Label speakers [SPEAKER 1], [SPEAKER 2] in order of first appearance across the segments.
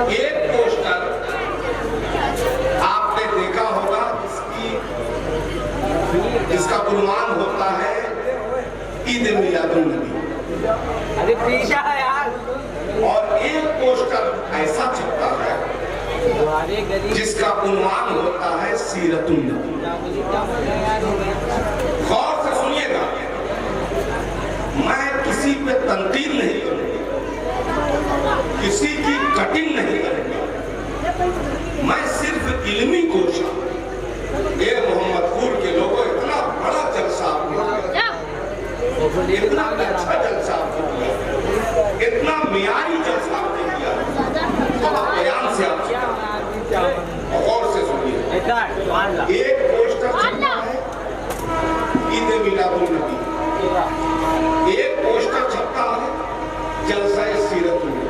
[SPEAKER 1] ایک پوسٹر آپ نے دیکھا ہوگا جس کا عنوان ہوتا ہے عید میلاد النبی، اور ایک پوسٹر ایسا چھپتا ہے جس کا عنوان ہوتا ہے سیرت النبی۔ غور سے سنیے گا، میں کسی پہ تنقید نہیں کروں، کسی کی کٹنگ نہیں کروں، میں صرف علمی کوشش، اے محمد پور کے لوگوں اتنا بڑا جلسہ آپ نے کیا، اتنا اچھا جلسہ آپ نے کیا، اتنا معیاری جلسہ آپ نے کیا، تو بیان سے آپ سے غور سے سنیے۔ ایک پوسٹر چھپتا ہے عید میلاد النبی، ایک پوسٹر چھپتا ہے جلسہ سیرت النبی۔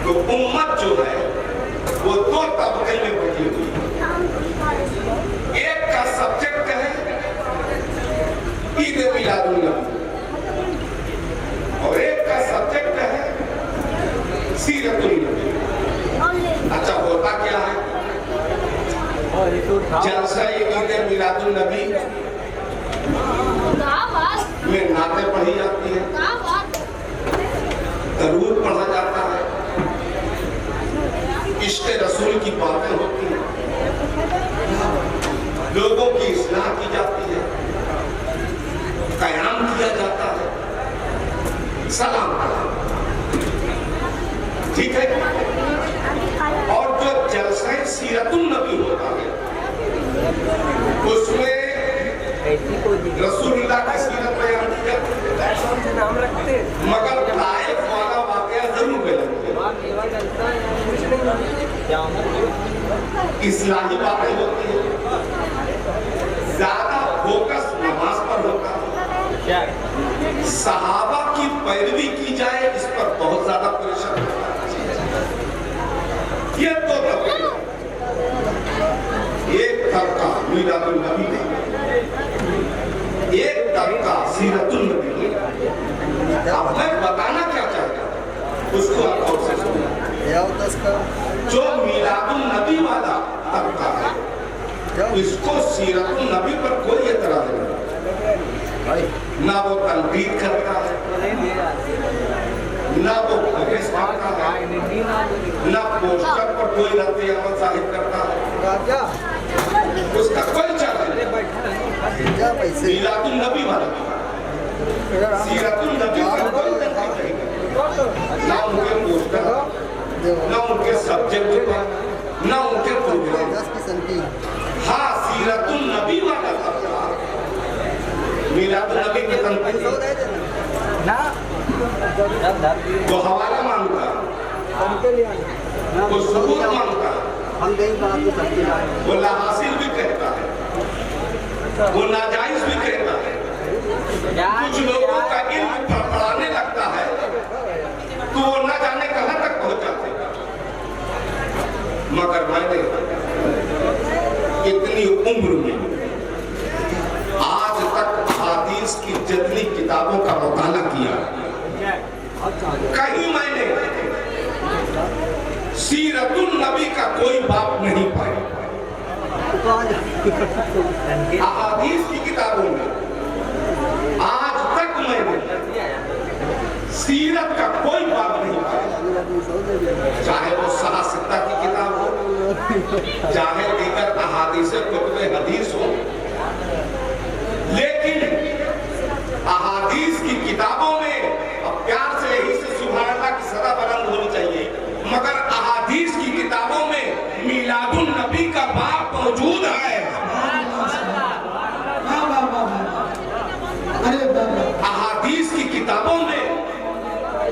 [SPEAKER 1] تو امت جو ہے وہ دو طبقے میں بٹی ہوئی ہے، ایک کا سبجیکٹ ہے عید میلاد النبی اور ایک کا سبجیکٹ ہے سیرت النبی۔ اچھا ہوتا کیا ہے؟ جلسہ عید میلاد النبی میں نعتیں پڑھی جاتی ہیں، درود پڑھا جاتا ہے، عشق رسول کی باتیں ہوتی ہیں، لوگوں کی اصلاح کی جاتی ہے، قیام کیا جاتا ہے، سلام، ٹھیک ہے؟ اور جو جلسہ سیرت النبی ہوتا ہے اس میں رسول اللہ کی سیرت بیان کی جاتی ہے، مگر طائف والا واقعہ ضرور بیان کیا، اصلاحی باتیں ہوتی ہیں، زیادہ فوکس نماز پر ہوتا ہے، صحابہ کی پیروی کی جائے اس پر بہت زیادہ پریشان ہوتا ہے۔ یہ دو طبقے، ایک طبقہ میلاد النبی نے، ایک طبقہ سیرت النبی نے۔ اب میں بتانا کیا چاہتا ہوں اس کو آپ غور سے سنیں۔ جو میلاد النبی والا طبقہ ہے اس کو سیرت النبی پر کوئی اعتراض نہیں، نہ وہ تنقید کرتا ہے، نہ وہ بحث کرتا ہے، نہ پوسٹر پر کوئی رد عمل ظاہر کرتا ہے، اس کا کوئی چارہ نہیں۔ میلاد النبی والا سیرت النبی پر کوئی تنقید نہیں کرتا، نہ ان کے پوسٹر، نہ ان کے سبجیکٹ پر، نہ ان کے پروگرام۔ ہاں سیرت النبی والا طبقہ میلاد النبی کی تنقید، وہ حوالہ مانگتا، وہ ثبوت مانگتا، وہ لا حاصل بھی کہتا ہے، وہ ناجائز بھی کہتا ہے، کچھ لوگوں کا علم پڑھانے لگتا ہے تو وہ نہ جانے کہاں تک پہنچ جاتے ہیں۔ مگر میں نے اتنی عمر میں آج تک حدیث کی جتنی کتابوں کا مطالعہ کیا، کہیں میں نے سیرت النبی کا کوئی باب نہیں پایا۔ احادیث کی کتابوں میں آج تک میں نے سیرت کا کوئی باب نہیں پایا، چاہے وہ صحاح ستہ کی کتاب ہو، چاہے دیگر احادیث کتب حدیث ہو، لیکن احادیث کی کتابوں میں، اب پیار سے یہی سے سبحان اللہ کی صدا بلند ہونی چاہیے، مگر احادیث کی کتابوں میں میلاد النبی کا باب موجود ہے۔ احادیث کی کتابوں میں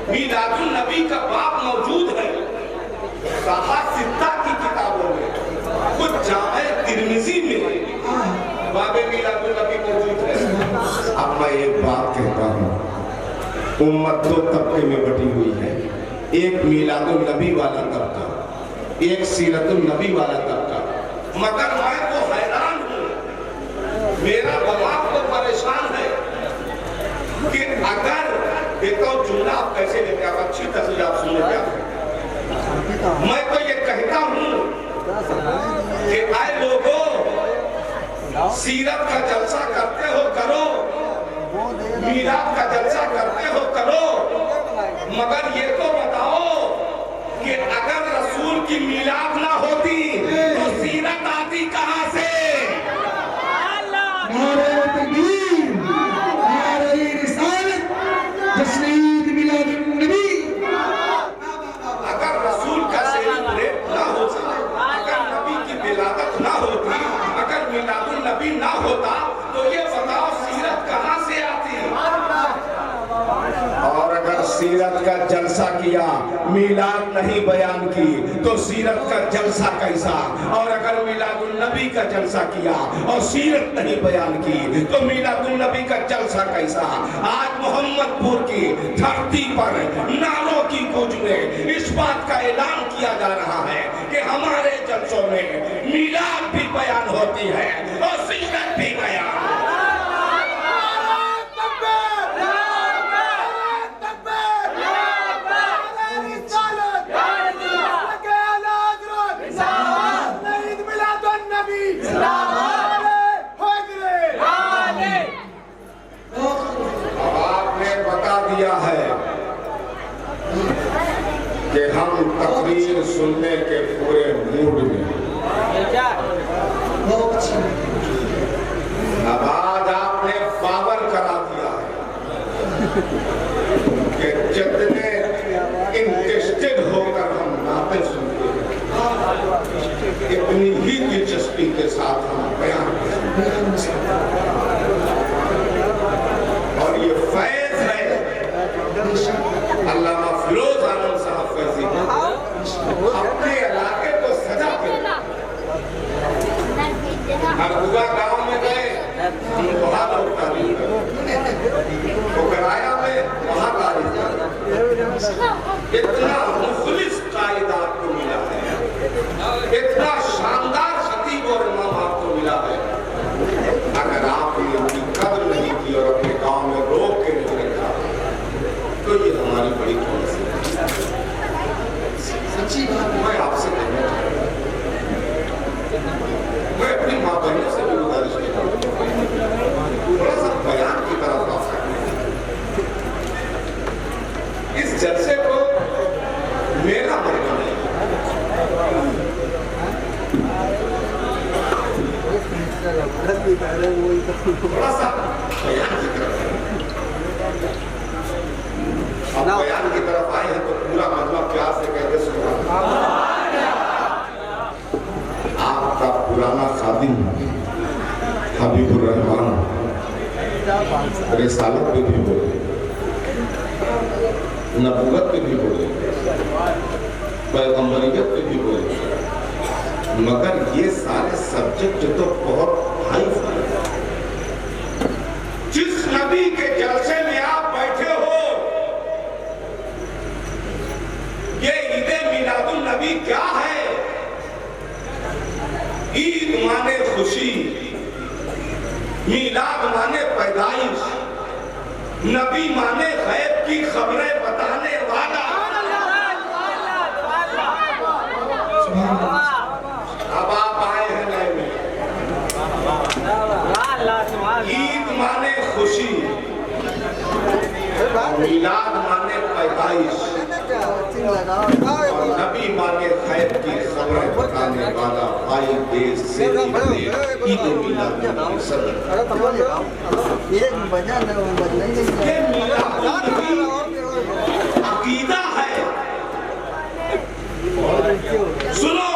[SPEAKER 1] میلاد النبی کا باب موجود ہے، صحاح ستہ کی کتابوں میں، خود جامع ترمذی میں باب میلاد النبی موجود ہے۔ اب میں ایک بات کہتا ہوں، امت دو طبقے میں بٹی ہوئی ہے، ایک میلاد النبی والا طبقہ، ایک سیرت النبی والا طبقہ، مگر میں تو حیران ہوں، میرا دماغ تو پریشان ہے کہ اگر دیکھتا ہوں جملہ آپ کیسے لیتے ہیں، آپ اچھی تصویر آپ سننے کیا میں تو یہ کہتا ہوں کہ اے لوگوں سیرت کا جلسہ کرتے ہو کرو، میلاد کا جلسہ کرتے ہو کرو، مگر یہ تو بتاؤ کہ اگر رسول کی میلاد نہ ہوتی تو سیرت آتی کہاں سے؟
[SPEAKER 2] نعرہ تکبیر، نعرہ رسالت، جشن عید میلاد النبی۔
[SPEAKER 1] اگر رسول کا سیلیبریٹ نہ ہوتا، اگر نبی کی ولادت نہ ہوتی، اگر میلاد النبی نہ ہوتا تو یہ بتاؤ سیرت کہاں سے آتی؟ اور اگر سیرت کا جلسہ کیا، میلاد نہیں بیان کی تو سیرت کا جلسہ کیسا؟ اور اگر میلاد النبی کا جلسہ کیا اور سیرت نہیں بیان کی تو میلاد النبی کا جلسہ کیسا؟ آج محمد پور کی دھرتی پر نعروں کی گونج میں اس بات کا اعلان کیا جا رہا ہے کہ ہمارے جلسوں میں میلاد بھی بیان ہوتی ہے اور سیرت بھی بیان۔ ہے کہ ہم تقریر سننے کے پورے موڈ میں، اب آج آپ نے پاور کرا دیا ہے کہ جتنے انٹرسٹڈ ہو کر ہم باتیں سنتے ہیں اتنی ہی دلچسپی کے ساتھ ہم بیان کرتے ہیں، اور یہ فیض ہے علامہ فیروز عالم صاحب فیضی اپنے علاقے کو سجا کے اربوگا گاؤں میں گئے، ہم وہاں لوگ تعلیم کرتے، وہ کرایا میں وہاں تعلیم کرتے، اتنا مخلص قائد آپ کو ملا ہے، اتنا شاندار خطیب اور امام آپ کو ملا ہے، اگر آپ نے ان کی قدر نہیں کی اور اپنے گاؤں میں روک کے نہیں رکھا تو یہ ہماری بڑی پالیسی ہے۔ سچی بات میں آپ سے کہنا چاہتا ہوں، میں اپنی ماں بہنوں سے بھی گزارش کرتا ہوں تھوڑا سا بیان کی طرف آ سکتے ہیں۔ اس جلسے کو میرا مرنا نہیں، تھوڑا سا بیان کی طرف بیان کی طرف آئے ہیں تو پورا مطلب پیار سے کہتے سبحان اللہ۔ آپ کا پرانا خادم حبیب الرحمان رسالت پہ بھی بولے، نبوت پہ بھی بولے، پیغمبریت پہ بھی بولے، مگر یہ سارے سبجیکٹ تو بہت ہائی فائی ہے۔ جس نبی کے جلسے میں آپ بیٹھے ہو یہ عید میلاد النبی کیا ہے؟ عید مانے خوشی، میلاد مانے پیدائش، نبی مانے غیب کی خبریں بتانے والا۔ اب آپ آئے ہیں نئے میں، عید مانے خوشی، میلاد مانے پیدائش، اور نبی مانے خیر کی خبریں بتانے والا، آئی دیس سے عید میلاد النبی صدر۔ یہ میلاد النبی عقیدہ ہے، سنو،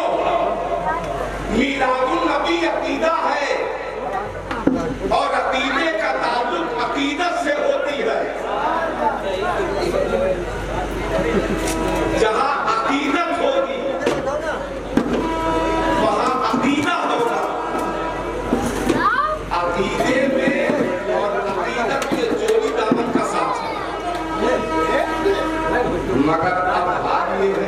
[SPEAKER 1] میلاد النبی عقیدہ ہے، اور عقیدے کا تعلق عقیدت سے ہوتی ہے۔ جہاں عقیدت ہوگی وہاں عقیدہ ہوگا، عقیدے میں اور عقیدت کے جوڑی دامن کا ساتھ ہے، مگر اب حال یہ ہے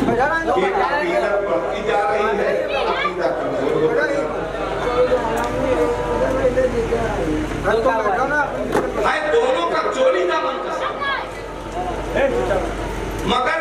[SPEAKER 1] کہ عقیدت بڑھتی جا رہی ہے، عقیدہ کمزور ہو رہی ہے، دونوں کا جوڑی دامن کا ساتھ، مگر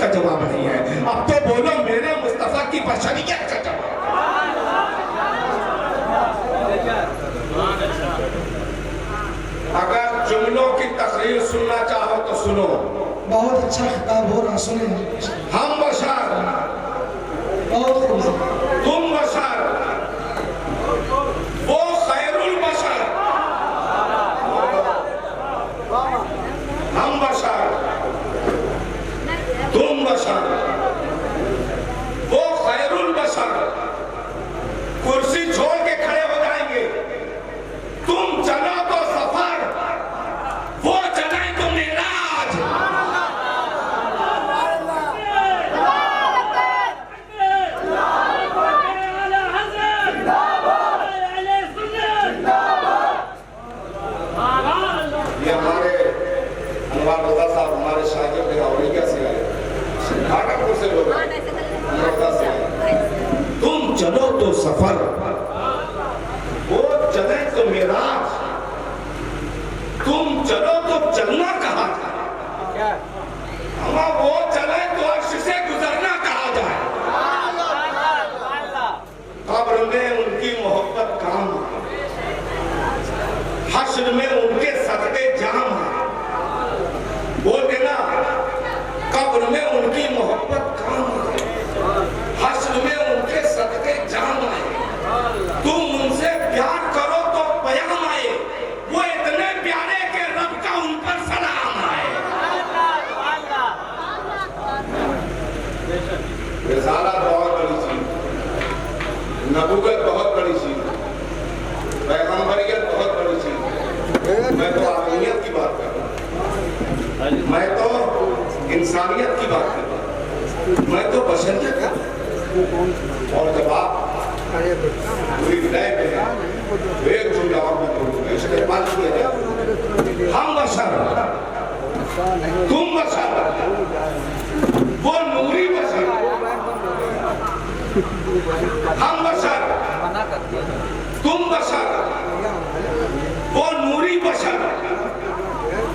[SPEAKER 1] کا جواب نہیں ہے. اب تو بولو میرے مصطفیٰ کی بشریت کا جواب. اگر جملوں کی تقریر سننا چاہو تو سنو.
[SPEAKER 2] بہت اچھا خطاب ہو رہا, سنیں.
[SPEAKER 1] ہم بشر,
[SPEAKER 2] بہت خوبصورت.
[SPEAKER 1] تم بشر, وہ خیر البشر. ہم بشر, تم بشر, وہ خیر البشر. کرسی چھوڑ کے کھڑے ہو جائیں گے. تم چلو تو سفر, وہ چلائیں تو معراج. یہ ہمارے انوار رضا صاحب ہمارے شاگرد ہیں, اولیاء سے آئے, بھاگلپور سے لوگ ہیں, رضا سے آئے. تم چلو تو سفر, وہ چلے تو معراج. تم چلو تو چلنا کہا جائے, اما وہ چلے تو عرش سے گزرنا کہا جائے. قبر میں ان کی محبت کام ہے, حشر میں ان کے صدقے جام ہے. بولتے نا, قبر میں ان کی محبت کام ہے, حشر میں ان کے صدقے جام ہے. تم ان سے پیار کرو تو پیام آئے, وہ اتنے پیارے کہ رب کا ان پر سلام آئے. رسالت بہت بڑی چیز, نبوت بہت بڑی چیز, پیغمبریت بہت بڑی چیز. میں تو آدمیت کی بات کر رہا ہوں, میں تو انسانیت کی بات کر رہا ہوں, میں تو بشریت کا. اور جب آپ پوری ولایت میں ایک جملہ اور میں کروں گا, اس کے بعد کیا جائے. ہم بشر, تم بشر, وہ نوری بشر. ہم بشر, تم بشر, وہ نوری بشر.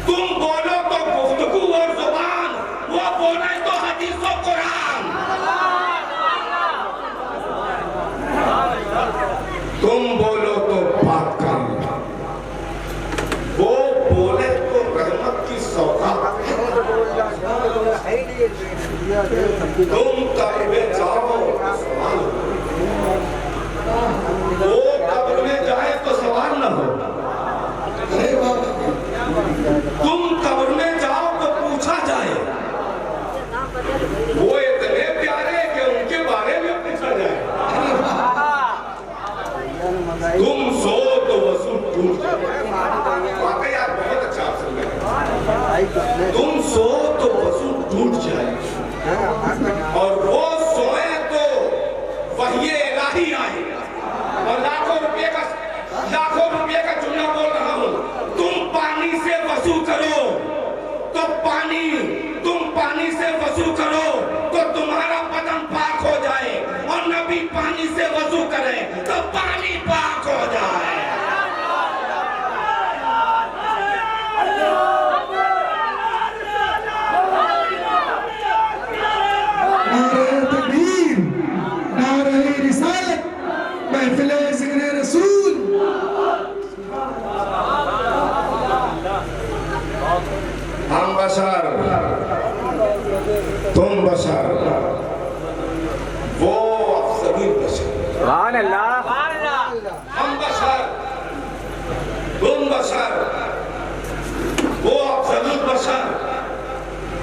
[SPEAKER 1] تم بولو تو گفتگو اور زبان, وہ بولے تو حدیث و قرآن. تم بولو تو بات کر, وہ بولے تو رحمت کی سوغات. تم قبر میں جاؤ تو سوال ہو, وہ قبر میں جائے تو سوال نہ ہو. تم قبر میں جاؤ تو پوچھا جائے, وہ اتنے پیارے کہ ان کے بارے میں پوچھا جائے. تم سو تو وصول ٹوٹ جائے. واقعی آپ بہت اچھا آپ سن رہے ہیں. تم سو تو وصول ٹوٹ جائے, اور وہ سوئے تو وحی الہی آئے. اور لاکھوں روپے کا جملہ بول رہا ہوں. تم پانی سے وضو کرو تو تم پانی سے وضو کرو تو تمہارا بدن پاک ہو جائے, اور نبی پانی سے وضو کرے تو پانی پاک ہو جائے.
[SPEAKER 2] نعرہ تکبیر, نعرہ رسالت, محفل ذکر رسول.
[SPEAKER 1] ہم بشر, تم بشر, وہ افضل بشر.
[SPEAKER 3] سبحان اللہ.
[SPEAKER 1] ہم بشر, تم بشر, وہ افضل البشر.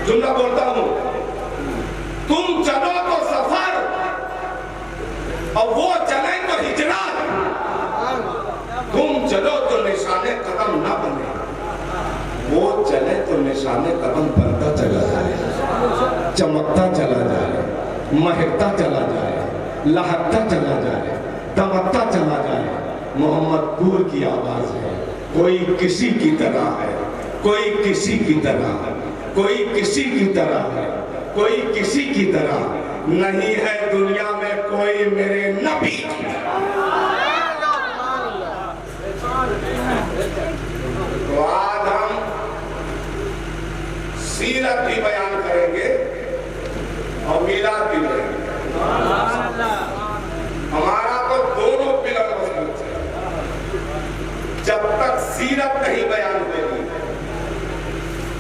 [SPEAKER 1] جملہ بولتا ہوں, تم چلو تو سفر, اور وہ چلیں تو ہجرت. تم چلو تو نشان قدم نہ بنے, وہ چلے تو نشان قدم بنتا چلا جائے, چمکتا چلا جائے, مہکتا چلا جائے, لہکتا چلا جائے, دمکتا چلا جائے. محمد پور کی آواز ہے, کوئی کسی کی طرح ہے, کوئی کسی کی طرح ہے, کوئی کسی کی طرح ہے, کوئی کسی کی طرح نہیں ہے دنیا میں کوئی میرے نبی. تو آج ہم سیرت بھی بیان کریں گے اور میلاد بھی رہے گی. ہمارا تو دونوں پلر مضبوط ہے. جب تک سیرت نہیں بیان ہوگی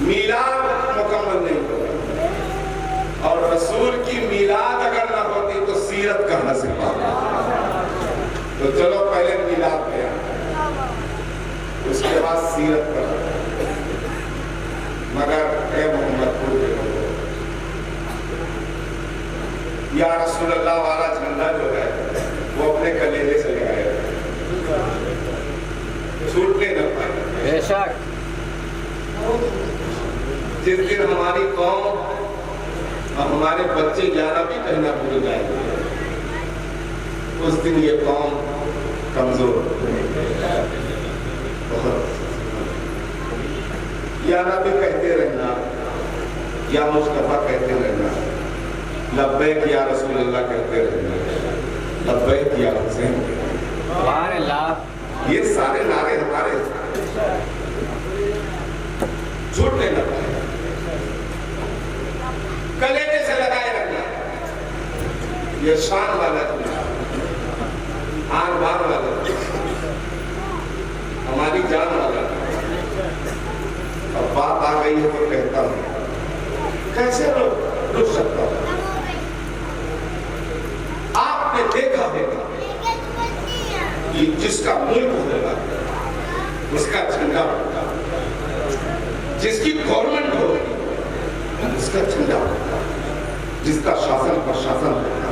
[SPEAKER 1] میلاد مکمل نہیں ہوگا. اور رسول کی میلاد اگر نہ ہوتی تو سیرت کہاں سے پاتی. تو چلو پہلے میلاد بیان, اس کے بعد سیرت پر. مگر اے محمد پور کے لوگوں, یا رسول اللہ والا جھنڈا جو ہے وہ اپنے کلیجے سے لگائے, چھوٹنے نہ پائے.
[SPEAKER 3] بے شک.
[SPEAKER 1] جس دن ہماری قوم اور ہمارے بچے 11 بھی کہنا بھول جائیں گے, اس دن یہ قوم کمزور بہت. یا نبی کہتے رہنا, یا مصطفیٰ کہتے رہنا, لبیک یا رسول اللہ کہتے رہنا, لبیک یا حسین.
[SPEAKER 3] سبحان اللہ.
[SPEAKER 1] یہ سارے نعرے ہمارے چھوٹنے نہ پائے. کلیجے سے لگائے رکھنا. یہ شان والا جھنڈا, آن بان والا, ہماری جان والا. اب بات آ گئی ہے تو کہتا ہوں, کیسے رک سکتا ہوں. آپ نے دیکھا ہوگا کہ جس کا ملک ہوگا اس کا جھنڈا ہوگا, جس کی گورنمنٹ ہوگی اس کا جھنڈا ہوگا, جس کا شاسن پرشاسن ہوگا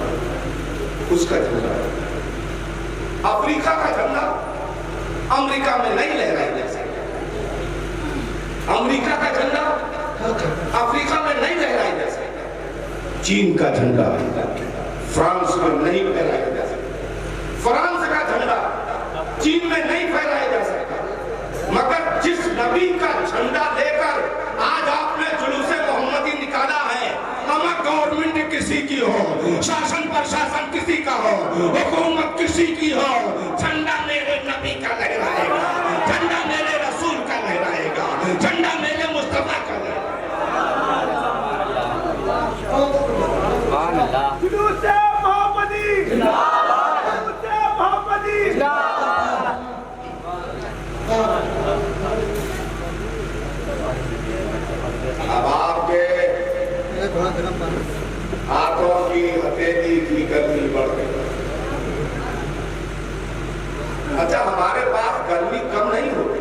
[SPEAKER 1] اس کا جھنڈا ہوگا. افریقہ کا جھنڈا امریکہ میں نہیں لہرایا جا سکتا. امریکہ کا جھنڈا افریقہ میں نہیں لہرایا جا سکتا. چین کا جھنڈا فرانس میں نہیں پھیلایا جا سکتا. فرانس کا جھنڈا چین میں نہیں پھیلایا جا سکتا. مگر جس نبی کا جھنڈا لے کر آج آپ نے جلوس محمدی نکالا ہے, ہمیں گورنمنٹ کسی کی ہو, شاسن پرشاسن کسی کا ہو, حکومت کسی کی ہو, جھنڈا میرے نبی کا لہرائے گا, جھنڈا میرے رسول کا لہرائے گا, جھنڈا میرے مصطفیٰ کا لہرائے گا.
[SPEAKER 3] سبحان اللہ.
[SPEAKER 4] جلوس محمدی جلوس محمدی.
[SPEAKER 1] اب آپ کے ہاتھوں کی ہتھیلی کی گرمی بڑھ گئی. اچھا, ہمارے پاس گرمی کم نہیں ہوتی,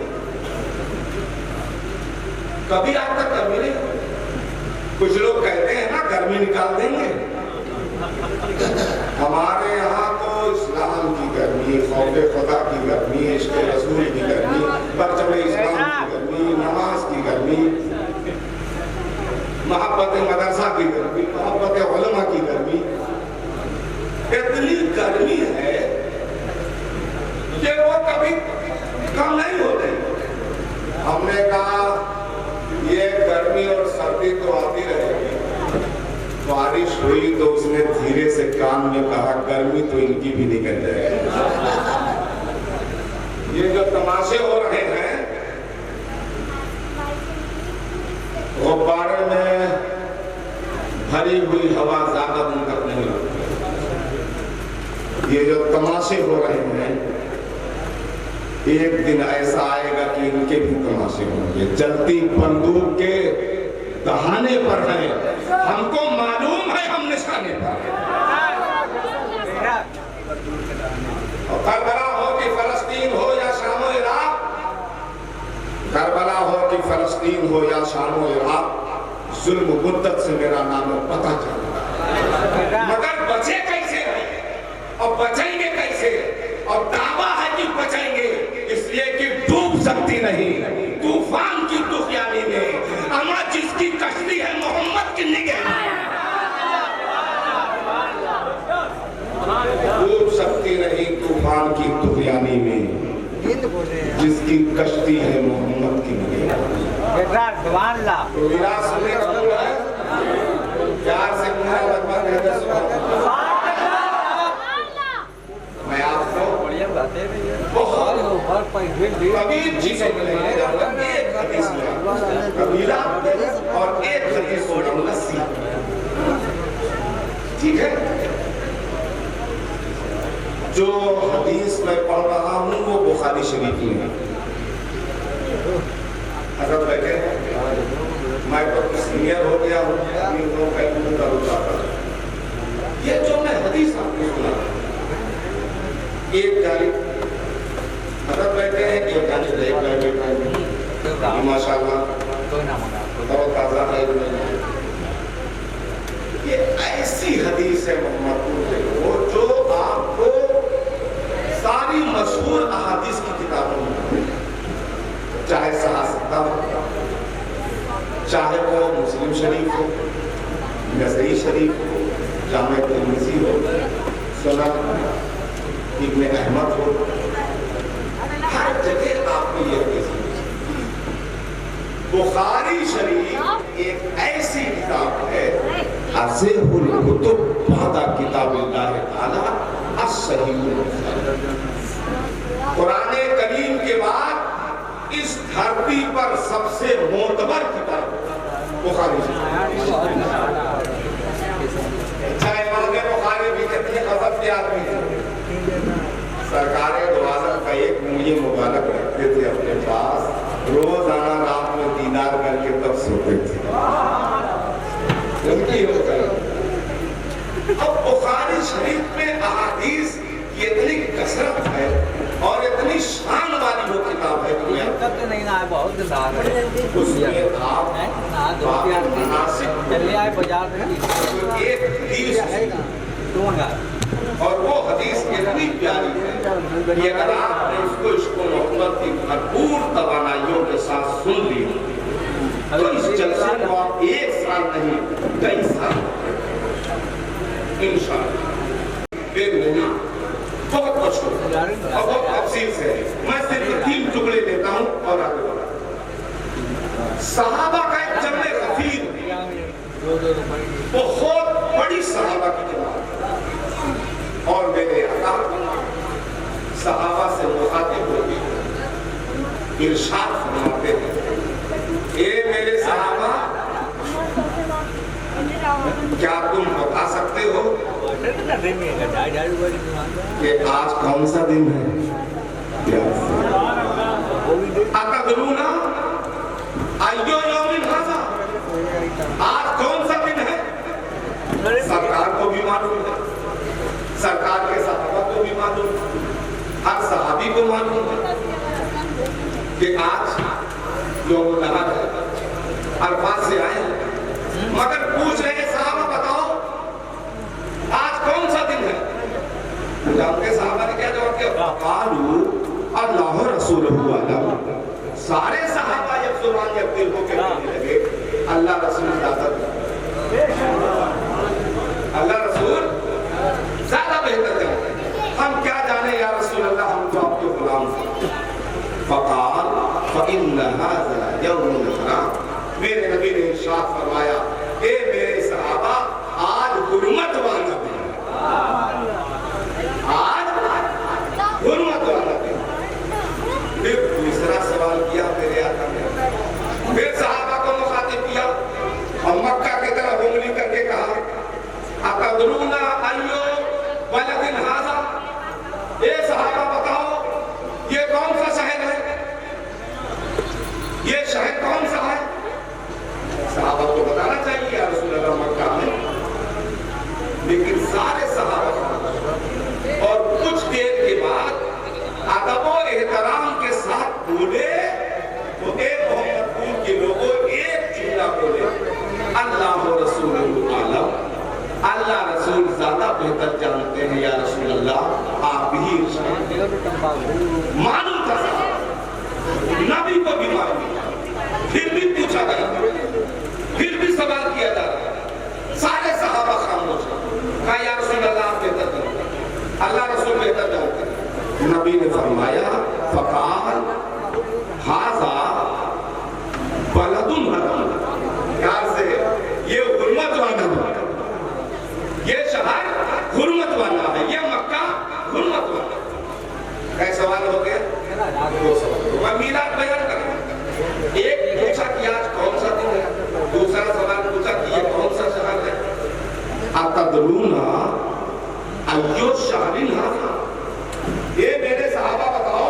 [SPEAKER 1] کبھی آپ تک گرمی نہیں ہوتی. کچھ لوگ کہتے ہیں نا گرمی نکال دیں گے. ہمارے یہاں تو اسلام کی گرمی, خوف خدا کی گرمی, عشق رسول کی گرمی, پرچم اسلام کی گرمی, نماز کی گرمی, محبت مدرسہ کی گرمی, محبت علماء کی گرمی. اتنی گرمی ہے کہ وہ کبھی کم نہیں ہوتے. ہم نے کہا یہ گرمی اور سردی تو آتی رہے گی. بارش ہوئی تو اس نے دھیرے سے کان میں کہا گرمی تو ان کی بھی نکل جائے گی. یہ جو تماشے ہو رہے ہیں غبارے میں بھری ہوئی ہوا زیادہ دن تک نہیں رہتی. یہ جو تماشے ہو رہے ہیں ایک دن ایسا آئے گا کہ ان کے بھی تماشے ہوں گے. جلتی بندوق کے دہانے پر ہیں, ہم کو معلوم ہے ہم نشانے پر ہیں. اور کربلا ہو کہ فلسطین ہو یا شام و عراق, کربلا ہو کہ فلسطین ہو یا شام و عراق, ظلم مدت سے میرا نام پتہ چلا. مگر بچے کیسے ہیں اور بچیں گے کیسے, اور دعویٰ ہے کہ بچیں گے اس لیے کہ ڈوب سکتی نہیں طوفان کی طغیانی میں. اما جس کی کشتی ہے محمد کی نگہ, ڈوب سکتی نہیں طوفان کی طغیانی میں, جس کی کشتی ہے محمد کی نگہ.
[SPEAKER 3] سبحان اللہ.
[SPEAKER 1] تو میرا سننے کا مطلب ہے پیار سے میرا لگوا کہتے سبحان اللہ. میں آپ کو بہت کبیر چیزیں ملیں گے. ایک حدیث میں کبیرہ اور ایک حدیث اور نصیحت. بخاری شریف میں حضرت بیٹھے ہیں، میں تو سینئر ہو گیا ہوں، اپنی لوگوں کا علم کا رکھتا تھا۔ یہ جو میں حدیث آپ کو سنا، ایک جانب حضرت بیٹھے ہیں، ایک جانب ایک بیٹھے ہیں، ماشاءاللہ بہت تازہ ہے۔ یہ ایسی حدیث ہے محمد وہ جو آپ کو ساری مشہور احادیث کی کتابوں میں، چاہے صحاح ہو، چاہے وہ مسلم شریف ہو، نسائی شریف ہو، جامع ترمذی ہو، سنن ابن احمد ہو، ہر جگہ آپ کو یہ حدیث ملتی ہے۔ بخاری شریف ایک ایسی کتاب ہے، اصح الکتب بعد کتاب اللہ تعالی الصحیح البخاری، قرآن کریم کے بعد اس دھرتی پر سب سے معتبر کتاب بخاری شریف۔ چاہے امام بخاری بھی کتنے غضب کے آدمی ہیں، سرکار دو عالم کا ایک مجھے مبارک رکھتے تھے اپنے پاس، روزانہ رات میں دینار کر کے تب سوتے تھے، ان کی ہوتا ہے۔ اب بخاری شریف میں احادیث کی اتنی کثرت ہے اور اتنی شان والی وہ کتاب ہے کہ
[SPEAKER 3] تک نہیں نہ بہت دار ہے
[SPEAKER 1] اس میں آپ مناسب
[SPEAKER 3] چلے آئے بازار میں
[SPEAKER 1] ایک حدیث اور وہ حدیث اتنی پیاری ہے کہ اگر آپ نے اس کو عشق و محبت کی بھرپور توانائیوں کے ساتھ سن لی تو اس جلسے کو آپ ایک سال نہیں کئی سال انشاءاللہ پھر ہونا بہت کچھ ہوگا اور بہت تفصیل سے میں صرف 3 ٹکڑے دیتا ہوں اور آگے بڑھا۔ صحابہ کا ایک جمع غفیر بہت بڑی صحابہ کی جماعت اور میرے آقا صحابہ سے مخاطب ہوتے ہیں، ارشاد فرماتے ہیں، اے میرے صحابہ کیا تم بتا سکتے ہو کہ آج کون سا دن ہے؟ اتدرون ایو یوم ھذا، آج کون سا دن ہے؟ سرکار کو بھی معلوم ہے، سرکار کے صحابہ کو بھی معلوم ہے، ہر صحابی کو معلوم ہے کہ آج یوم النحر ہے، عرفات سے آئے ہیں، مگر پوچھ رہے ہیں صحابہ بتاؤ آج کون سا دن ہے؟ جانتے صحابہ نے کیا جواب دیا؟ قالوا اللہ رسولہ اعلم۔ سارے صحابہ جب زبان جب دل ہو کے کہنے لگے اللہ رسول زیادہ اللہ رسول زیادہ بہتر جانتے ہیں، ہم کیا جانے یا رسول اللہ، ہم تو آپ کے غلام ہیں۔ فقال فإن هذا يوم الحرام، میرے نبی نے ارشاد فرمایا اے میرے صحابہ آج حرمت والا دن ہے، آج حرمت والا دن۔ پھر دوسرا سوال کیا میرے آقا نے، پھر صحابہ کو مخاطب کیا اور مکہ کی طرف انگلی کر کے کہا اتدرون ایو بلد ھذا، اے صحابہ بتاؤ یہ کون سا شہر ہے، یہ شہر کون سا ہے؟ صحابہ کو بتانا چاہیے یا رسول اللہ مکہ میں، لیکن سارے صحابہ اور کچھ دیر کے بعد ادب و احترام کے ساتھ بولے تو اے محمد پور کے لوگوں ایک جملہ بولے اللہ و رسول عالم، اللہ رسول زیادہ بہتر جانتے ہیں یا رسول اللہ آپ ہی ارشاد۔ معلوم تھا نبی کو بھی معلوم، پھر بھی پوچھا گیا، پھر بھی سوال کیا جا رہا ہے، سارے صحابہ خاموش ہیں، کہا یا رسول اللہ آپ بہتر جانتے ہیں، اللہ رسول بہتر جانتے ہیں۔ نبی نے فرمایا فقال ھذا بلد حرام، یار سے یہ حرمت والا ہے، یہ شہر حرمت والا ہے، یہ مکہ حرمت والا ہے۔ کئی سوال ہو گیا؟ 2 سوال۔ میں میلاد بیان کروں، ایک پوچھا کہ آج کون سا دن ہے، دوسرا سوال پوچھا کہ یہ کون سا شہر ہے۔ اتدرون ایو شہر ھذا، اے میرے صحابہ بتاؤ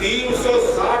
[SPEAKER 1] 360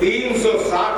[SPEAKER 1] 360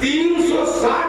[SPEAKER 1] 360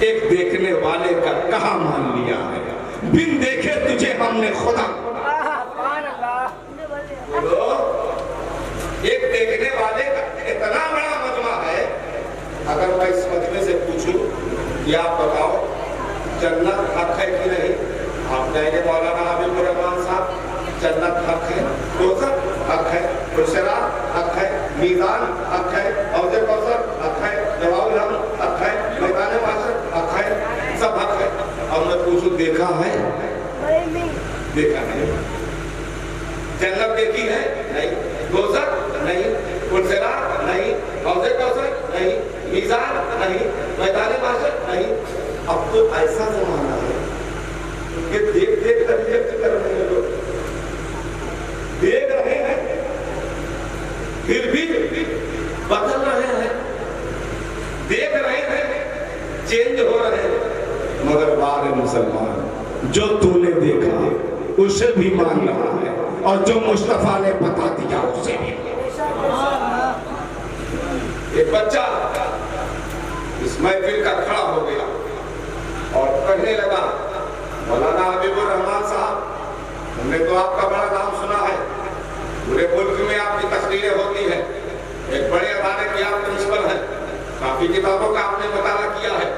[SPEAKER 1] ایک دیکھنے والے کا کہاں مان لیا ہے، بن دیکھے تجھے ہم نے خدا. ایک دیکھنے والے کا اتنا بڑا مجمع ہے. اگر میں اس مجمع سے پوچھوں کہ آپ بتاؤ جنت حق ہے کہ نہیں، آپ کہیں گے مولانا حبیب الرحمان صاحب جنت حق ہے، دوزخ حق ہے، صراط حق ہے، میزان حق ہے، حوض کوثر حق ہے، جواب الحق حق ہے، میدان محشر حق ہے، سب حق ہے. اور میں پوچھوں دیکھا ہے؟ دیکھا نہیں. جنت دیکھی ہے؟ نہیں. دوزخ نہیں. صراط نہیں. حوض کوثر نہیں. میزان نہیں. میدان محشر نہیں. اب تو ایسا زمانہ ہے کہ دیکھ دیکھ کر ریجیکٹ کر رہے ہیں لوگ. دیکھ رہے ہیں پھر بھی بدل رہے ہیں. دیکھ رہے ہیں چینج ہو رہے ہیں. مگر بار مسلمان جو تو نے دیکھا اسے بھی مان رہا ہے، اور جو مصطفیٰ نے بتا دیا اسے بھی. ایک بچہ اس محفل کا کھڑا ہو گیا اور کہنے لگا مولانا حبیب الرحمان صاحب ہم نے تو آپ کا بڑا نام سنا ہے، پورے ملک میں آپ کی تقریریں ہوتی ہیں، ایک بڑے ادارے کی آپ پرنسپل ہیں، کافی کتابوں کا آپ نے مطالعہ کیا ہے،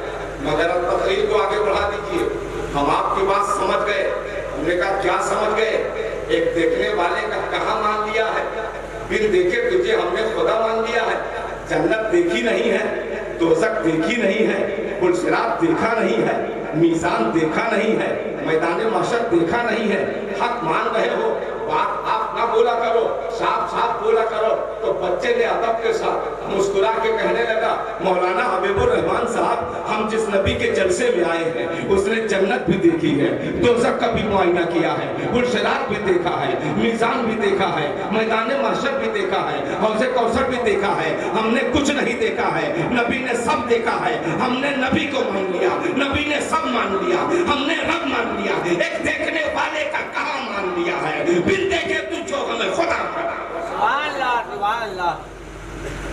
[SPEAKER 1] مگر اب تقریر کو آگے بڑھا دیجیے. ہم آپ کی بات سمجھ گئے. ہم نے کہا کیا سمجھ گئے؟ ایک دیکھنے والے کا کہاں مان لیا ہے، بن دیکھے تجھے ہم نے خدا مان لیا ہے. جنت دیکھی نہیں ہے، دوزخ دیکھی نہیں ہے، پل صراط دیکھا نہیں ہے، میزان دیکھا نہیں ہے، میدان محشر دیکھا نہیں ہے. حق مان رہے ہو، بات آپ نہ بولا کرو، صاف صاف بولا کرو. تو بچے نے ادب کے ساتھ مسکرا کے کہنے لگا مولانا حبیب الرحمان صاحب ہم جس نبی کے جلسے میں آئے ہیں اس نے جنت بھی دیکھی ہے، دوزخ کا بھی معائنہ کیا ہے، پل صراط بھی دیکھا ہے، میزان بھی دیکھا ہے، میدان محشر بھی دیکھا ہے، حوض کوثر بھی دیکھا ہے. ہم نے کچھ نہیں دیکھا ہے، نبی نے سب دیکھا ہے. ہم نے نبی کو مان لیا، نبی نے سب مان لیا، ہم نے رب مان لیا. ایک دیکھنے والے کا کہاں مان لیا ہے، بن دیکھے تجھے ہمیں خدا کرا.
[SPEAKER 3] سبحان اللہ سبحان اللہ.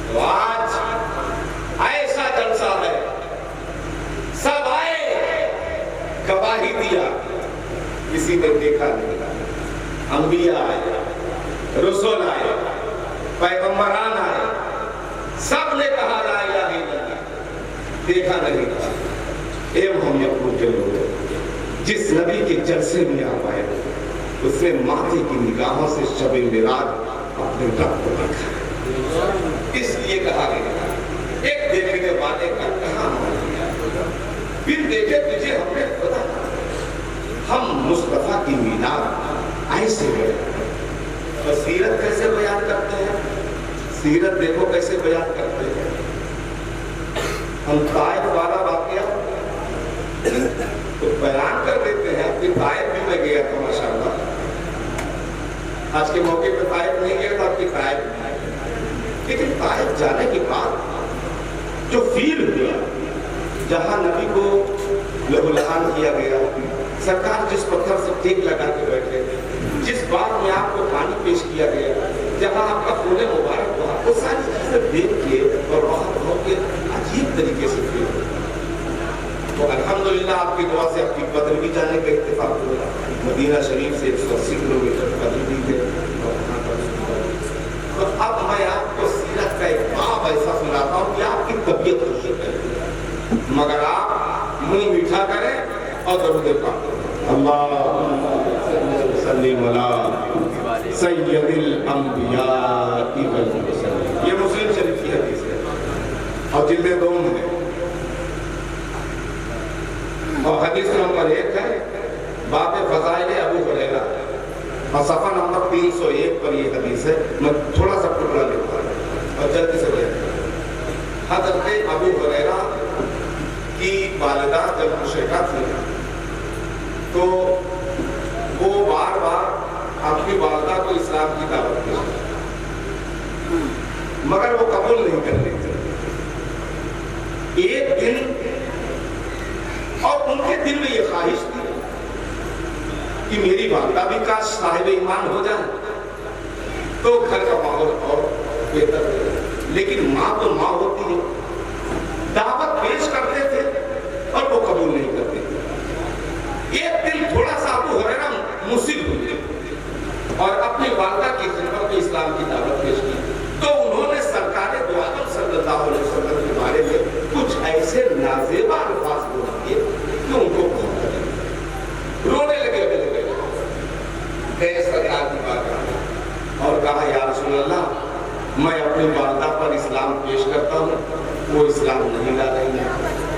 [SPEAKER 1] تو آج ایسا جلسہ ہے، سب آئے گواہی دیا، کسی نے دیکھا نہیں. انبیاء آئے، رسول آئے، پیغمبران آئے، سب نے کہا لا الہ الا اللہ، دیکھا نہیں تھا. اے محمد پور کے لوگ جس نبی کے جلسے میں آپ آئے اس نے ماتھے کی نگاہوں سے شب معراج اپنے رب کو دیکھا. اس لیے کہا گیا ایک دیکھنے والے کا کہاں مان لیا، پھر دیکھے تجھے ہم نے خدا. ہم مصطفیٰ کی میلاد ایسے ہے. اور سیرت کیسے بیان کرتے ہیں؟ سیرت دیکھو کیسے بیان کرتے ہیں. ہم طائف والا واقعہ تو بیان کر دیتے ہیں. کہ طائف بھی میں گیا تھا ماشاءاللہ. آج کے موقع پہ طائف نہیں گیا تھا، آپ کی طائف نہیں. لیکن طائف جانے کے بعد جو فیل ہوا، جہاں نبی کو لہو لہان کیا گیا، سرکار جس پتھر سے ٹیک لگا کے بیٹھے، جس بات میں آپ کو پانی پیش کیا گیا، جہاں آپ کا خون مبارک ہوا، وہ ساری چیزیں دیکھ کے اور وہاں بہت کے عجیب طریقے سے فیل ہوا. تو الحمدللہ آپ کی دعا سے آپ کی بدر بھی جانے کا اتفاق ہوا. مدینہ شریف سے 180 کلومیٹر بدر بھی تھے. تو اب میں آپ کو سیرت کا ایک باب ایسا سناتا ہوں کہ آپ کی طبیعت خوشی کرے، مگر آپ منہ میٹھا کریں اور درود پاک. اللہم صلی علی سید الانبیاء والمرسلین. یہ مسلم شریف کی حدیث ہے اور جلد 2 ہے. اور حدیث نمبر 1 ہے باب فضائل ابو ہریرہ اور صفحہ نمبر 301 پر یہ حدیث ہے. میں تھوڑا سا ٹکڑا لکھتا ہوں اور جلدی سے بیان. حضرت ابو ہریرہ کی والدہ جب مشرکہ تھی تو وہ بار بار اپنی والدہ کو اسلام کی دعوت دی، مگر وہ قبول نہیں کر رہی تھی. ایک دن اور ان کے دل میں یہ خواہش تھی کہ میری والدہ بھی کاش صاحب ایمان ہو جائے تو گھر کا ماحول اور بہتر ہے. لیکن ماں تو ماں ہوتی ہے. دعوت پیش کرتے تھے اور وہ قبول نہیں کرتے۔ ایک دن تھوڑا سا ابو ہریرہ مصر ہوئے اور اپنی والدہ کی خدمت میں اسلام کی دعوت پیش کی، تو انہوں نے سرکار دو عالم صلی اللہ علیہ وسلم کے بارے میں کچھ ایسے نازیبا الفاظ بول دیے کہ ان کو بہت لگے، رونے لگے گئے سرکار کی بات اور کہا یا رسول اللہ میں اپنی والدہ پر اسلام پیش کرتا ہوں، وہ اسلام نہیں لا رہی ہے،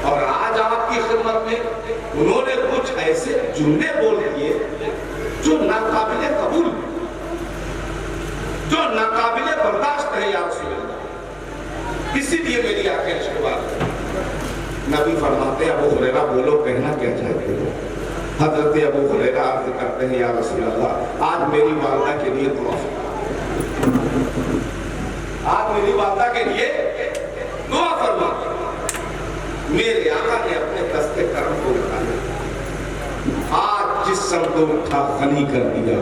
[SPEAKER 1] اور آج آپ کی خدمت میں انہوں نے کچھ ایسے جملے بول دیے جو ناقابل قبول، جو ناقابل برداشت ہے یا رسول اللہ۔ اسی لیے میری آنکھیں اشک بار نبی فرماتے ہیں ابو ہریرہ بولو کہنا کیا چاہتے ہو؟ حضرت ابو ہریرہ عرض کرتے ہیں یا رسول اللہ آج میری والدہ کے لیے دعا فرما، آج میری والدہ کے لیے دعا فرما۔ میرے آقا نے اپنے دستے کرم کو اٹھایا، آج جسم کو اٹھا غنی کر دیا،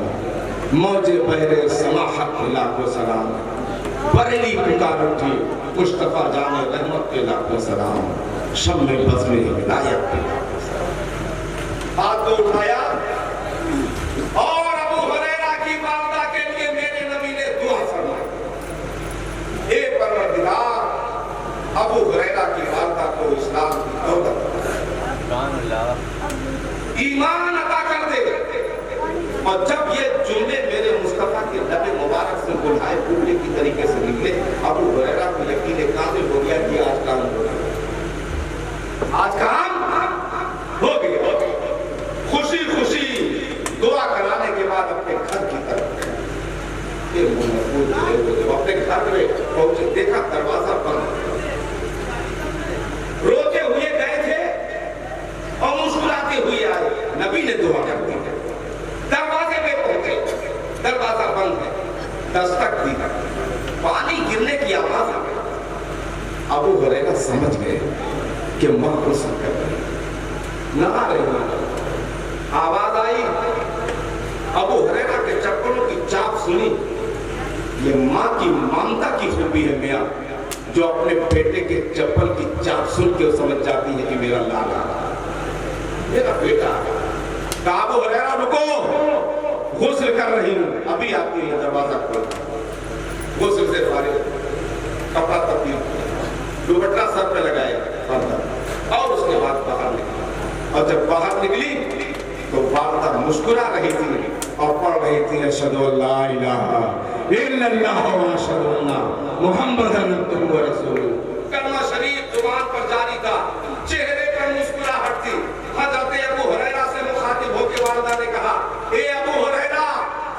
[SPEAKER 1] موجے بحر سماحت پہ لاکھوں سلام، بریلی پکار اٹھی مصطفیٰ جان رحمت پہ لاکھوں سلام، شم بزم ہدایت پہ لاکھوں سلام۔ ہاتھ کو اٹھایا اور ابو ہریرہ کی والدہ کے لیے میرے نبی نے دعا فرمائی، اے پروردگار ابو ہریرہ کی والدہ کو اسلام کی دولت ایمان عطا کر دے۔ اور جب یہ جملے میرے مصطفیٰ کے لب مبارک سے بلائے پھولنے کی طریقے سے نکلے، ابو ہریرہ کو یقین کامل ہو گیا کہ آج کام ہو گیا، آج کام ہو گیا۔ خوشی خوشی دعا کرانے کے بعد اپنے گھر کی طرف اپنے گھر میں پہنچے، دیکھا دروازہ بند، روتے ہوئے گئے تھے اور مسکراتے ہوئے آئے، نبی نے دعا کر دی، دروازے پہ پہنچے، دروازہ بند ہے، دستک دی، پانی گرنے کی آواز آ گئی، ابو ہریرہ سمجھ گئے کہ ماں کو سن کر نہ آ رہی، آواز آئی، ابو ہریرہ کے چپلوں کی چاپ سنی۔ یہ ماں کی ممتا کی خوبی ہے میاں، جو اپنے بیٹے کے چپل کی چاپ سن کے سمجھ جاتی ہے کہ میرا لال آ رہا ہے، میرا بیٹا آ رہا ہے۔ کہا ابو ہریرہ رکو، غسل کر رہی ہوں، ابھی آتی ہے، دروازہ کھول۔ غسل سے فارغ، کپڑا تبدیل کیا، دوپٹہ سر پہ لگائے، اور اس کے بعد باہر نکلی، اور جب باہر نکلی تو والدہ مسکرا رہی تھی اور پڑھ رہی تھی اشہد ان لا الہ الا اللہ و اشہد ان محمد عبدہ و رسولہ۔ کلمہ شریف زبان پر جاری تھا، چہرے پر مسکراہٹ تھی۔ حضرت ابو ہریرہ سے مخاطب ہو کے والدہ نے کہا اے ابو ہریرہ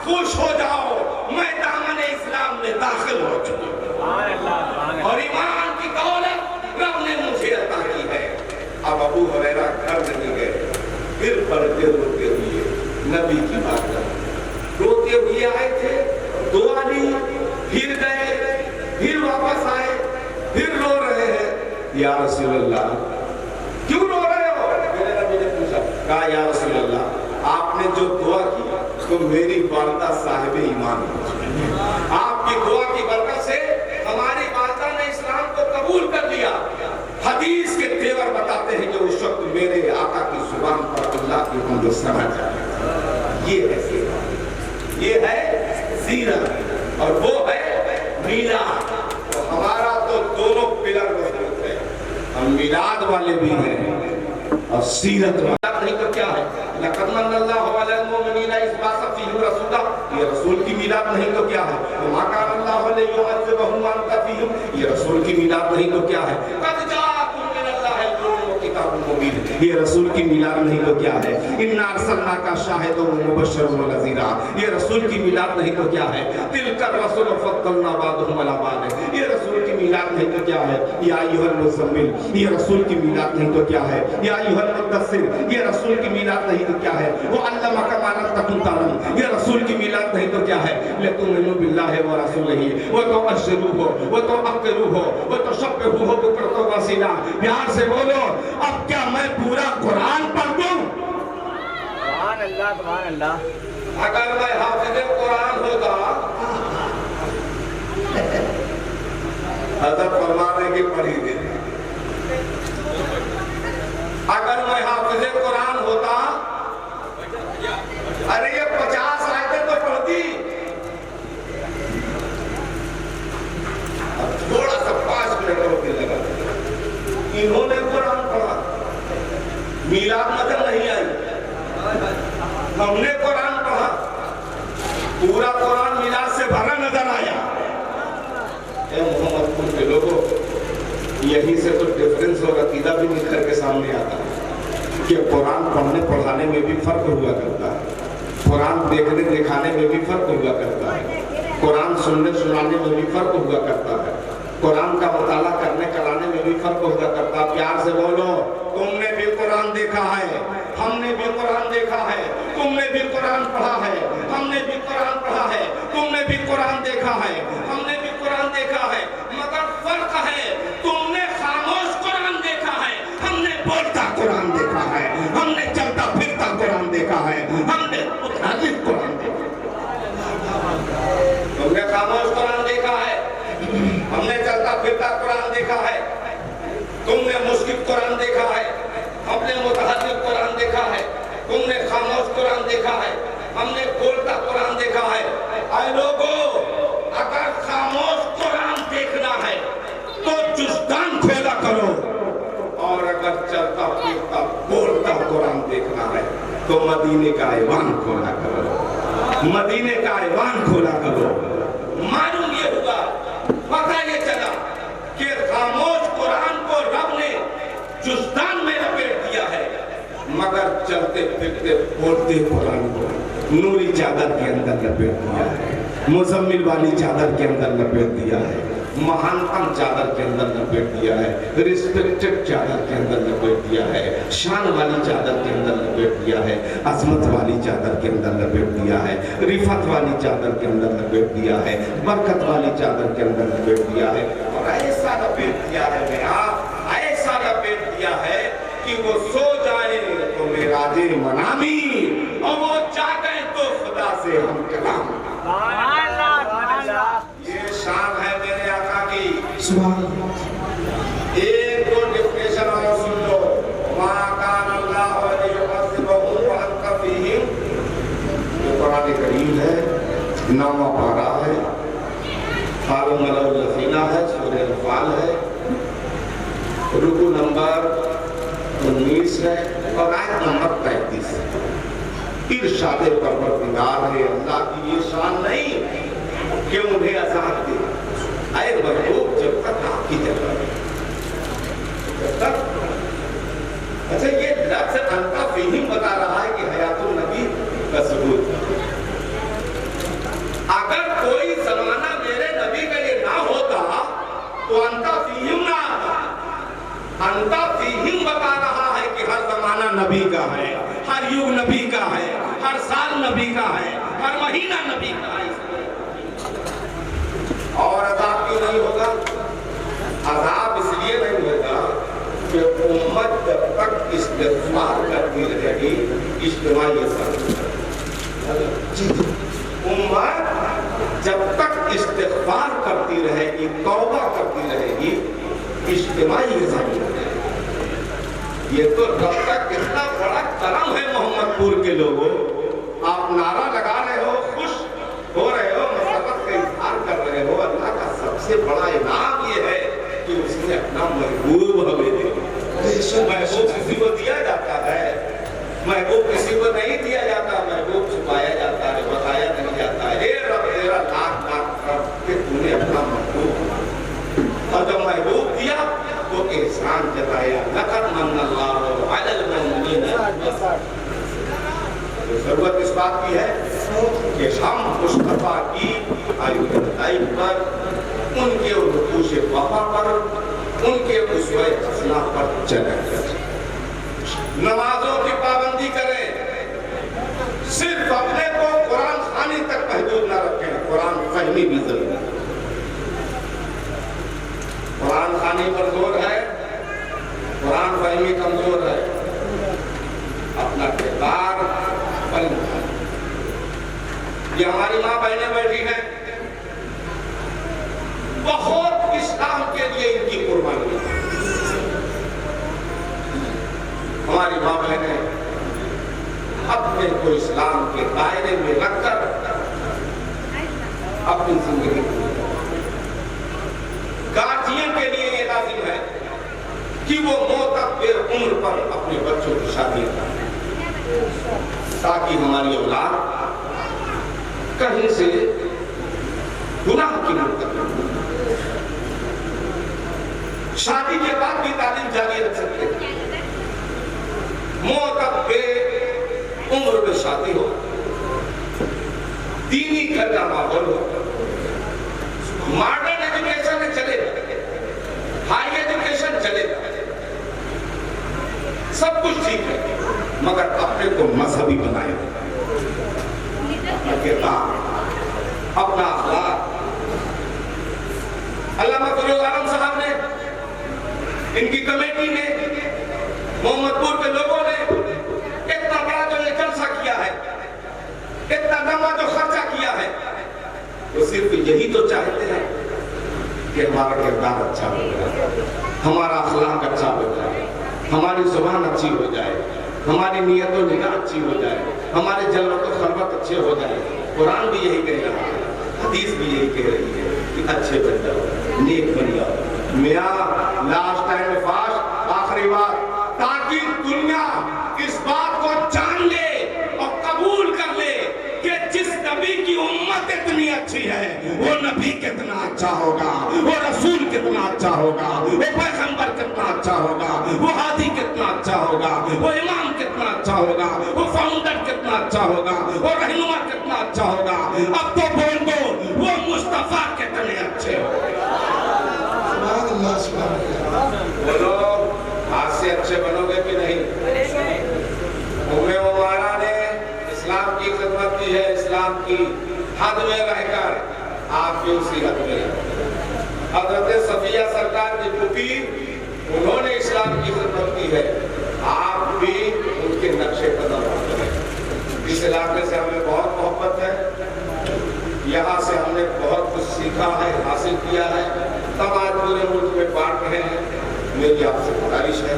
[SPEAKER 1] خوش ہو جاؤ، میں دامن اسلام میں داخل ہو چکی ہوں اور ایمان کی دولت رب نے مجھے عطا کی ہے۔ اب ابو ہریرہ گھر نہیں گئے، پھر پڑھتے روتے ہوئے نبی کی بات کر، روتے ہوئے آئے تھے، دعا لی، پھر گئے، پھر واپس آئے، پھر رو رہے ہیں، یا رسول اللہ کیوں رو رہے ہو؟ میرے نبی نے پوچھا، کہا یا رسول اللہ آپ نے جو دعا کی تو میری والدہ صاحب ایمان ہے، آپ کی دعا کی برکت سے ہماری والدہ نے اسلام کو قبول کر لیا۔ حدیث کے تیور بتاتے ہیں کہ اس وقت میرے آقا کی زبان پر اللہ کی حمد و ثنا جاری، یہ ہے سیرت، یہ ہے سیرت، اور وہ ہے میلاد۔ ہمارا تو دونوں پلر مضبوط ہے، ہم میلاد والے بھی ہیں اور سیرت والے نہیں تو کیا ہے؟ لقد من اللہ علی المؤمنین اذ بعث فیہم رسولا، یہ رسول کی میلاد نہیں تو کیا ہے؟ وما کان اللہ لیعذبہم وانت فیہم، یہ رسول کی میلاد نہیں تو کیا ہے؟ قد جاءکم من اللہ نور و کتاب مبین، یہ رسول کی میلاد نہیں تو کیا ہے؟ انا ارسلناک شاہدا و مبشرا و نذیرا، یہ رسول کی میلاد نہیں تو کیا ہے؟ تلک الرسل فضلنا بعضهم علی بعض، یہ رسول کی میلاد نہیں تو کیا ہے؟ یا ایھا المزمل، یہ رسول کی میلاد نہیں تو کیا ہے؟ یا ایھا المدثر، یہ رسول کی میلاد نہیں تو کیا ہے؟ وہ علمک ما لم تکن تعلم، یہ رسول کی میلاد نہیں تو کیا ہے؟ لتؤمنوا باللہ ورسولہ وتعزروہ وتوقروہ وتسبحوہ بکرۃ و اصیلا۔ پیار سے بولو، اب کیا میں پورا قرآن پڑھ دوں؟
[SPEAKER 3] سبحان اللہ سبحان اللہ۔
[SPEAKER 1] اگر میں حافظ قرآن ہوتا، حضرت فرمانے کی پڑھی دیتے، اگر میں حافظ قرآن ہوتا ارے یہ 50 آیتیں تو پڑھتی، اب تھوڑا سا 5 منٹ ہونے لگا، انہوں نے قرآن پڑھا، میلاد مدن نہیں آئی، ہم نے قرآن پڑھا، پورا قرآن میلاد سے بھرا نظر آیا۔ اے محمد پور کے لوگوں، یہیں سے تو ڈیفرنس اور عقیدہ بھی نکھر کے سامنے آتا ہے کہ قرآن پڑھنے پڑھانے میں بھی فرق ہوا کرتا ہے، قرآن دیکھنے دکھانے میں بھی فرق ہوا کرتا ہے، قرآن سننے سنانے میں بھی فرق ہوا کرتا ہے، قرآن کا مطالعہ کرنے کرانے میں بھی فرق ہوا کرتا ہے۔ پیار سے بولو، تم نے بھی قرآن دیکھا ہے، ہم نے بھی قرآن دیکھا ہے، تم نے بھی قرآن پڑھا ہے، ہم نے بھی قرآن پڑھا ہے، تم نے بھی قرآن دیکھا ہے، ہم نے بھی قرآن دیکھا ہے، مگر فرق ہے تم نے خاموش قرآن دیکھا ہے، ہم نے بولتا قرآن دیکھا ہے، ہم نے چلتا پھرتا قرآن دیکھا ہے، ہم نے متحرک قرآن دیکھا ہے۔ تم نے خاموش قرآن دیکھا ہے، ہم نے چلتا پھرتا قرآن دیکھا ہے، تم نے مشکل قرآن دیکھا ہے، ہم نے متحرک قرآن دیکھا ہے، تم نے خاموش قرآن دیکھا ہے، ہم نے بولتا قرآن دیکھا ہے۔ اے لوگوں، اگر خاموش قرآن دیکھنا ہے تو جزدان کھولا کرو، اور اگر چلتا پھرتا بولتا قرآن دیکھنا ہے تو مدینے کا ایوان کھولا کرو، مدینے کا ایوان کھولا کرو۔ معلوم یہ ہوا، پتہ یہ چلا کہ خاموش قرآن کو رب نے جزدان میں لپیٹ دیا ہے، مگر چلتے پھرتے بولتے قرآن کو نوری چادر کے اندر لپیٹ دیا ہے، مزمل والی چادر کے اندر لپیٹ دیا ہے، مہانتم چادر کے اندر لپیٹ دیا ہے، ریسپیکٹڈ چادر کے اندر لپیٹ دیا ہے، شان والی چادر کے اندر لپیٹ دیا ہے، عظمت والی چادر کے اندر لپیٹ دیا ہے، رفعت والی چادر کے اندر لپیٹ دیا ہے، برکت والی چادر کے اندر لپیٹ دیا ہے، اور ایسا لپیٹ دیا ہے میاں، ایسا لپیٹ دیا ہے کہ وہ سو جائیں تو معراج منامی، اور وہ جاگیں تو خدا سے ہم کلام۔ یہ شان ہے میرے آقا کی۔
[SPEAKER 2] سبحان اللہ۔
[SPEAKER 1] ایک دو ڈیفینیشن اور سن لو۔ ما کان اللہ لیعذبہم وانت فیہم، یہ قرآن کریم ہے، 9واں پارہ ہے، قالوا ملأ الذین ہے، سورہ انفال ہے، رکوع نمبر 19 ہے اور آیت نمبر 33 ہے۔ ارشاد پروردگار ہے اللہ کی یہ شان نہیں کہ انہیں عذاب دے۔ اے محبوب، جب تک آپ کی جگہ ہے، جب تک، اچھا یہ لفظ انت فیہم بتا رہا ہے کہ حیات النبی کا ثبوت۔ اگر کوئی زمانہ میرے نبی کا یہ نہ ہوتا تو انت فیہم نہ آتا۔ انت فیہم بتا رہا ہے کہ ہر زمانہ نبی کا ہے، ہر یوگ نبی کا ہے، ہر سال نبی کا ہے، ہر مہینہ نبی کا ہے۔ اور عذاب کیوں نہیں ہوگا؟ عذاب اس لیے نہیں ہوگا کہ امت جب تک استغفار کرتی رہے گی، اجتماعی امت جب تک استغفار کرتی رہے گی، توبہ کرتی رہے گی، اجتماعی یہ تو رب کا کتنا بڑا کرم ہے محمد پور کے لوگوں۔ آپ نعرہ لگا رہے ہو، خوش ہو رہے ہو، مسرت کا اظہار کر رہے ہو، اللہ کا سب سے بڑا انعام یہ ہے کہ اس نے اپنا محبوب ہمیں دے دیا۔ محبوب کسی کو دیا جاتا ہے، محبوب کسی کو نہیں دیا جاتا، محبوب چھپایا جاتا ہے، بتایا نہیں جاتا ہے۔ اے رب تیرا لاکھ لاکھ رب کہ تو نے اپنا محبوب، اور جب محبوب دیا تو احسان جتایا۔ لقد من اللہ علی المؤمنین، ضرورت اس بات کی ہے کہ ہم مصطفیٰ کی آیت پر، ان کے رکوع وفا پر، ان کے اسوہ حسنہ پر چلیں، نمازوں کی پابندی کریں، صرف اپنے کو قرآن خوانی تک محدود نہ رکھیں، قرآن فہمی بھی ضروری ہے۔ قرآن خوانی پر زور ہے، قرآن فہمی کمزور ہے، اپنا کردار بلند ہے۔ یہ ہماری ماں بہنیں بیٹھی ہیں، بہت اسلام کے لیے ان کی قربانی ہے۔ ہماری ماں بہنیں اپنے کو اسلام کے دائرے میں رکھ کر اپنی زندگی گارجین کے لیے یہ لازم ہے کہ وہ معتبر عمر پر اپنے بچوں کی شادی کریں تاکہ ہماری اولاد کہیں سے گناہ کی مرتکب شادی کے بعد بھی تعلیم جاری رکھ سکتے ہیں معتبر عمر میں شادی ہو دینی گھر کا ماحول ہو ماڈرن ایجوکیشن میں چلے ہائی ایجوکیشن چلے سب کچھ ٹھیک ہے مگر اپنے کو مذہبی بنائے اپنا اخلاق علامہ فروغ عالم صاحب نے ان کی کمیٹی نے محمد پور کے لوگوں نے اتنا بڑا جو یہ جلسہ کیا ہے اتنا لمبا جو خرچہ کیا ہے وہ صرف یہی تو چاہتے ہیں کہ ہمارا کردار اچھا ہو جائے ہمارا اخلاق اچھا ہو جائے ہماری زبان اچھی ہو جائے ہماری نیت و نگاہ اچھی ہو جائے ہمارے جلوت و خلوت اچھے ہو جائے قرآن بھی یہی کہہ رہا ہے حدیث بھی یہی کہہ رہی ہے کہ اچھے بن جاؤ نیک بن جاؤ میاں لاسٹ ٹائم فاسٹ آخری بات تاکہ دنیا اس بات کو جان لے اور قبول کر لے کہ جس نبی کی امت اتنی اچھی ہے وہ نبی کتنا اچھا ہوگا وہ رسول کتنا اچھا ہوگا وہ پیغمبر کتنا اچھا ہوگا وہ ہادی کتنا اچھا ہوگا وہ امام کتنا اچھا ہوگا وہ فاؤنڈر کتنا اچھا ہوگا وہ رہنما کتنا اچھا ہوگا اب تو بول دو وہ مصطفیٰ کتنے اچھے ہوگا
[SPEAKER 2] سبحان اللہ سبحان اللہ
[SPEAKER 1] بولو ہاتھ سے اچھے بنو گے کہ نہیں عمارہ نے اسلام کی خدمت کی ہے اسلام کی حد میں رہ کر آپ بھی اسی حد میں حضرت صفیہ سرکار کی پھوپھی انہوں نے اسلام کی خدمت کی ہے آپ بھی ان کے نقشے قدم پر ہیں اس علاقے سے ہمیں بہت محبت ہے یہاں سے ہم نے بہت کچھ سیکھا ہے حاصل کیا ہے تب آج پورے ملک میں بانٹ رہے ہیں میری آپ سے گزارش ہے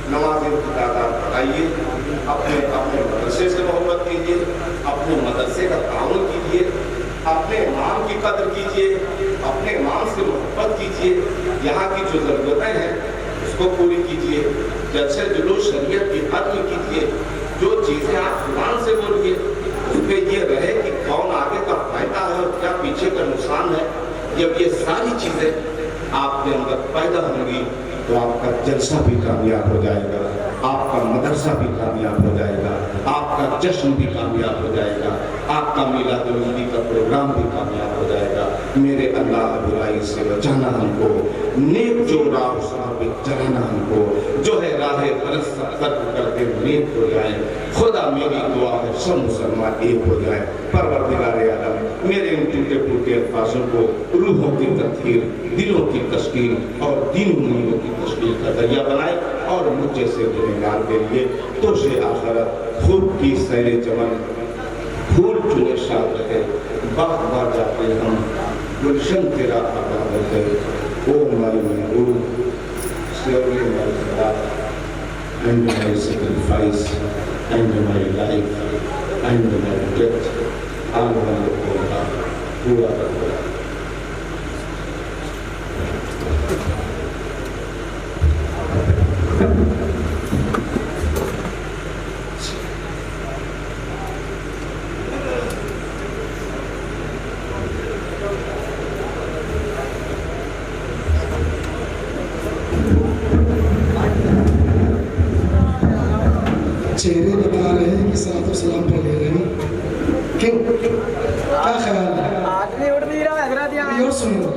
[SPEAKER 1] نمازیں کی تعداد بڑھائیے اپنے مدرسے سے محبت کیجیے اپنے مدرسے کا تعاون کیجیے اپنے امام کی قدر کیجیے اپنے امام سے محبت کیجیے یہاں کی جو ضرورتیں ہیں اس کو پوری کیجیے جلسے جلوس شریعت کی حد میں کیجیے جو چیزیں آپ زبان سے بولیے اس پہ یہ رہے کہ کون آگے کا فائدہ ہے اور کیا پیچھے کا نقصان ہے جب یہ ساری چیزیں آپ کے اندر پیدا ہوں گی تو آپ کا جلسہ بھی کامیاب ہو جائے گا آپ کا مدرسہ بھی کامیاب ہو جائے گا آپ کا جشن بھی کامیاب ہو جائے گا آپ کا میلاد النبی کا پروگرام بھی کامیاب ہو جائے گا میرے اللہ برائی سے بچانا ہم کو نیک جو راہ ثابت چلانا ہم کو جو ہے راہ درست ترک کرتے نیک ہو جائیں خدا میری دعا ہے سب مسلمان ایک ہو جائیں پروردگار عالم میرے ان ٹوٹے پھوٹے الفاظوں کو روحوں کی تطہیر دلوں کی تشکیل اور دین امیدوں کی تشکیل کا ذریعہ بنائے اور مجھے سے گنہگار کے لیے تو سے آخرت خود کی سیر چمن پھول چنے شاد رہے باغ باغ جاتے ہم گلشن تیرا آباد ہے او مائی محبوب slowly my life and my sacrifice and my life and my death all hoga pura
[SPEAKER 2] چہرے بتا رہے ہیں کہ صلاۃ و سلام پر لے رہے ہیں کیوں کیا خیال ہے
[SPEAKER 3] آدمی اٹھ نہیں رہا حضرت یہاں
[SPEAKER 2] اور سنو